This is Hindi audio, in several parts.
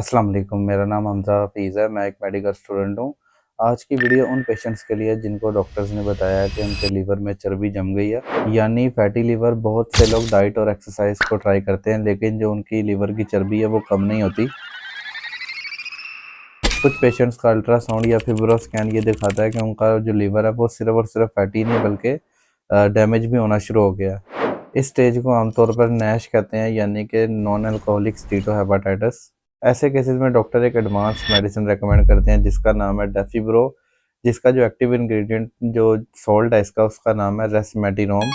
अस्सलाम वालेकुम, मेरा नाम हमज़ा हफ़ीज़ है। मैं एक मेडिकल स्टूडेंट हूँ। आज की वीडियो उन पेशेंट्स के लिए जिनको डॉक्टर्स ने बताया है कि उनके लीवर में चर्बी जम गई है, यानी फैटी लीवर। बहुत से लोग डाइट और एक्सरसाइज को ट्राई करते हैं, लेकिन जो उनकी लीवर की चर्बी है वो कम नहीं होती। कुछ पेशेंट्स का अल्ट्रासाउंड या फिब्रो स्कैन ये दिखाता है कि उनका जो लीवर है वो सिर्फ और सिर्फ फैटी नहीं बल्कि डैमेज भी होना शुरू हो गया है। इस स्टेज को आमतौर पर नैश कहते हैं, यानी कि नॉन अल्कोहलिक स्टीटोहेपेटाइटिस। ऐसे केसेस में डॉक्टर एक एडवांस मेडिसिन रेकमेंड करते हैं जिसका नाम है डेफिब्रो, जिसका जो एक्टिव इंग्रेडिएंट जो सॉल्ट है इसका उसका नाम है रेसमेटिनोम।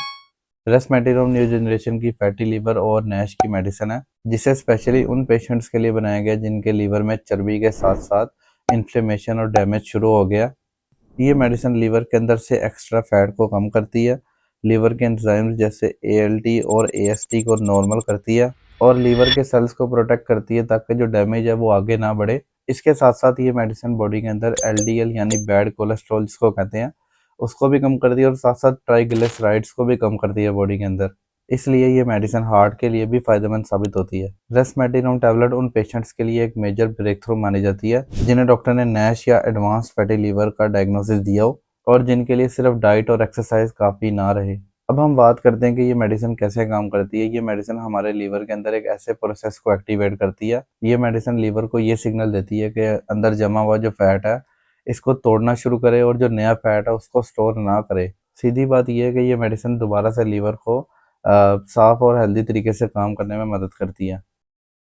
रेसमेटिनोम न्यू जनरेशन की फैटी लीवर और नैश की मेडिसिन है, जिसे स्पेशली उन पेशेंट्स के लिए बनाया गया जिनके लीवर में चर्बी के साथ साथ इन्फ्लेमेशन और डैमेज शुरू हो गया। ये मेडिसिन लीवर के अंदर से एक्स्ट्रा फैट को कम करती है, लीवर के एंजाइम्स जैसे एएलटी और एएसटी को नॉर्मल करती है और लीवर के सेल्स को प्रोटेक्ट करती है ताकि जो डैमेज है वो आगे ना बढ़े। इसके साथ साथ ये मेडिसिन बॉडी के अंदर एलडीएल यानी बैड कोलेस्ट्रॉल जिसको कहते हैं उसको भी कम करती है और साथ साथ ट्राइग्लिसराइड्स को भी कम करती है बॉडी के अंदर। इसलिए ये मेडिसिन हार्ट के लिए भी फायदेमंद साबित होती है। रेसमेटिनोम टैबलेट उन पेशेंट्स के लिए एक मेजर ब्रेक थ्रू मानी जाती है जिन्हें डॉक्टर ने नैश या एडवांस फैटी लीवर का डायग्नोसिस दिया हो और जिनके लिए सिर्फ डाइट और एक्सरसाइज काफ़ी ना रहे। अब हम बात करते हैं कि ये मेडिसिन कैसे काम करती है। ये मेडिसिन हमारे लीवर के अंदर एक ऐसे प्रोसेस को एक्टिवेट करती है। ये मेडिसिन लीवर को ये सिग्नल देती है कि अंदर जमा हुआ जो फैट है इसको तोड़ना शुरू करे और जो नया फैट है उसको स्टोर ना करे। सीधी बात यह है कि ये मेडिसिन दोबारा से लीवर को साफ और हेल्दी तरीके से काम करने में मदद करती है।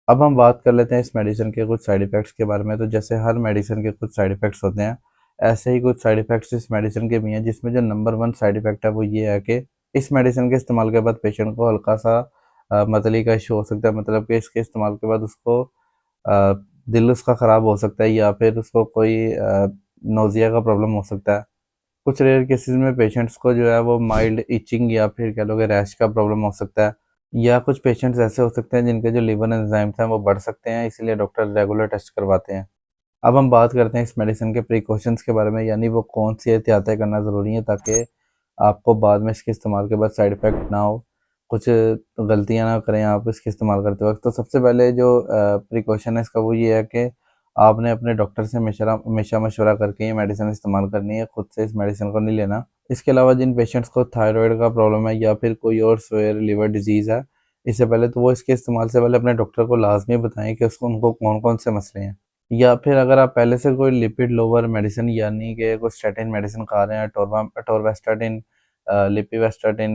अब हम बात कर लेते हैं इस मेडिसिन के कुछ साइड इफ़ेक्ट्स के बारे में। तो जैसे हर मेडिसिन के कुछ साइड इफ़ेक्ट्स होते हैं, ऐसे ही कुछ साइड इफ़ेक्ट्स इस मेडिसिन के भी हैं, जिसमें जो नंबर 1 साइड इफ़ेक्ट है वो ये है कि इस मेडिसिन के इस्तेमाल के बाद पेशेंट को हल्का-सा मतली का इश्यू हो सकता है। मतलब कि इसके इस्तेमाल के बाद उसको दिल उसका ख़राब हो सकता है या फिर उसको कोई नोज़िया का प्रॉब्लम हो सकता है। कुछ रेयर केसेस में पेशेंट्स को जो है वो माइल्ड इचिंग या फिर कह लो कि रैश का प्रॉब्लम हो सकता है, या कुछ पेशेंट्स ऐसे हो सकते हैं जिनके जो लिवर एंजाइम्स हैं वो बढ़ सकते हैं, इसलिए डॉक्टर रेगुलर टेस्ट करवाते हैं। अब हम बात करते हैं इस मेडिसिन के प्रिकॉशंस के बारे में, यानी वो कौन सी एहतियातें करना ज़रूरी है ताकि आपको बाद में इसके इस्तेमाल के बाद साइड इफ़ेक्ट ना हो, कुछ गलतियाँ ना करें आप इसके इस्तेमाल करते वक़्त। तो सबसे पहले जो प्रिकॉशन है इसका वो ये है कि आपने अपने डॉक्टर से हमेशा मशवरा करके ये मेडिसिन इस्तेमाल करनी है, खुद से इस मेडिसिन को नहीं लेना। इसके अलावा जिन पेशेंट्स को थायरॉइड का प्रॉब्लम है या फिर कोई और सेवेयर लिवर डिजीज़ है, इससे पहले तो वो इसके इस्तेमाल से पहले अपने डॉक्टर को लाज़मी बताएँ कि उसको उनको कौन-कौन से मसले हैं। या फिर अगर आप पहले से कोई लिपिड लोअर मेडिसिन यानी कि कोई स्टैटिन मेडिसिन खा रहे हैं, अटोरवास्टाटिन, लिपिवास्टाटिन,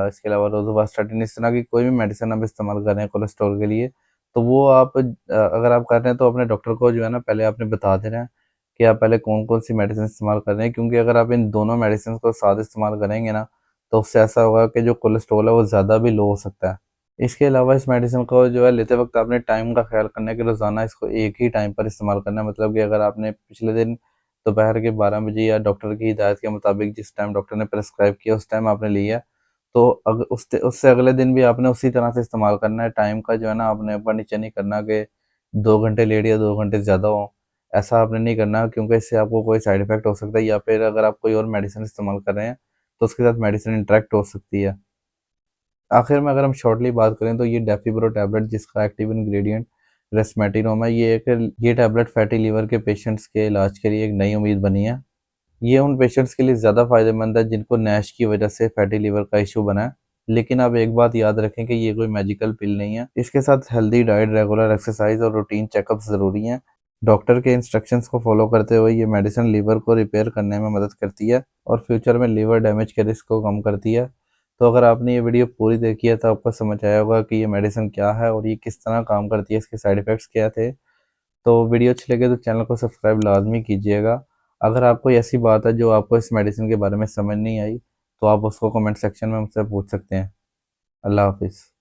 इसके अलावा रोज़ोवास्टाटिन, इस तरह की कोई भी मेडिसिन आप इस्तेमाल कर रहे हैं कोलेस्ट्रॉल के लिए, तो वो आप अगर आप कर रहे हैं तो अपने डॉक्टर को जो है ना पहले आपने बता देना है कि आप पहले कौन-कौन सी मेडिसिन इस्तेमाल कर रहे हैं, क्योंकि अगर आप इन दोनों मेडिसिन को साथ इस्तेमाल करेंगे ना, तो उससे ऐसा होगा कि जो कोलेस्ट्रॉल है वो ज़्यादा भी लो हो सकता है। इसके अलावा इस मेडिसिन को जो है लेते वक़्त आपने टाइम का ख़्याल करना है कि रोज़ाना इसको एक ही टाइम पर इस्तेमाल करना है। मतलब कि अगर आपने पिछले दिन दोपहर के 12 बजे या डॉक्टर की हिदायत के मुताबिक जिस टाइम डॉक्टर ने प्रिस्क्राइब किया उस टाइम आपने लिया, तो उससे अगले दिन भी आपने उसी तरह से इस्तेमाल करना है। टाइम का जो है ना आपने ऊपर नीचे नहीं करना कि 2 घंटे लेट या 2 घंटे ज़्यादा हो, ऐसा आपने नहीं करना, क्योंकि इससे आपको कोई साइड इफ़ेक्ट हो सकता है या फिर अगर आप कोई और मेडिसिन इस्तेमाल कर रहे हैं, तो उसके साथ मेडिसिन इंटरैक्ट हो सकती है। आखिर में अगर हम शॉर्टली बात करें तो ये डेफिब्रो टैबलेट जिसका एक्टिव इंग्रेडिएंट रेस्मेटिनोम है, ये टैबलेट फैटी लीवर के पेशेंट्स के इलाज के लिए एक नई उम्मीद बनी है। ये उन पेशेंट्स के लिए ज़्यादा फ़ायदेमंद है जिनको नैश की वजह से फैटी लीवर का इशू बना है। लेकिन आप एक बात याद रखें कि ये कोई मैजिकल पिल नहीं है। इसके साथ हेल्दी डाइट, रेगुलर एक्सरसाइज और रूटीन चेकअप्स ज़रूरी हैं। डॉक्टर के इंस्ट्रक्शंस को फॉलो करते हुए ये मेडिसिन लीवर को रिपेयर करने में मदद करती है और फ्यूचर में लीवर डैमेज के रिस्क को कम करती है। तो अगर आपने ये वीडियो पूरी देखी है तो आपको समझ आया होगा कि ये मेडिसिन क्या है और ये किस तरह काम करती है, इसके साइड इफ़ेक्ट्स क्या थे। तो वीडियो अच्छी लगे तो चैनल को सब्सक्राइब लाज़मी कीजिएगा। अगर आपको कोई ऐसी बात है जो आपको इस मेडिसिन के बारे में समझ नहीं आई, तो आप उसको कमेंट सेक्शन में मुझसे पूछ सकते हैं। अल्लाह हाफ़िज़।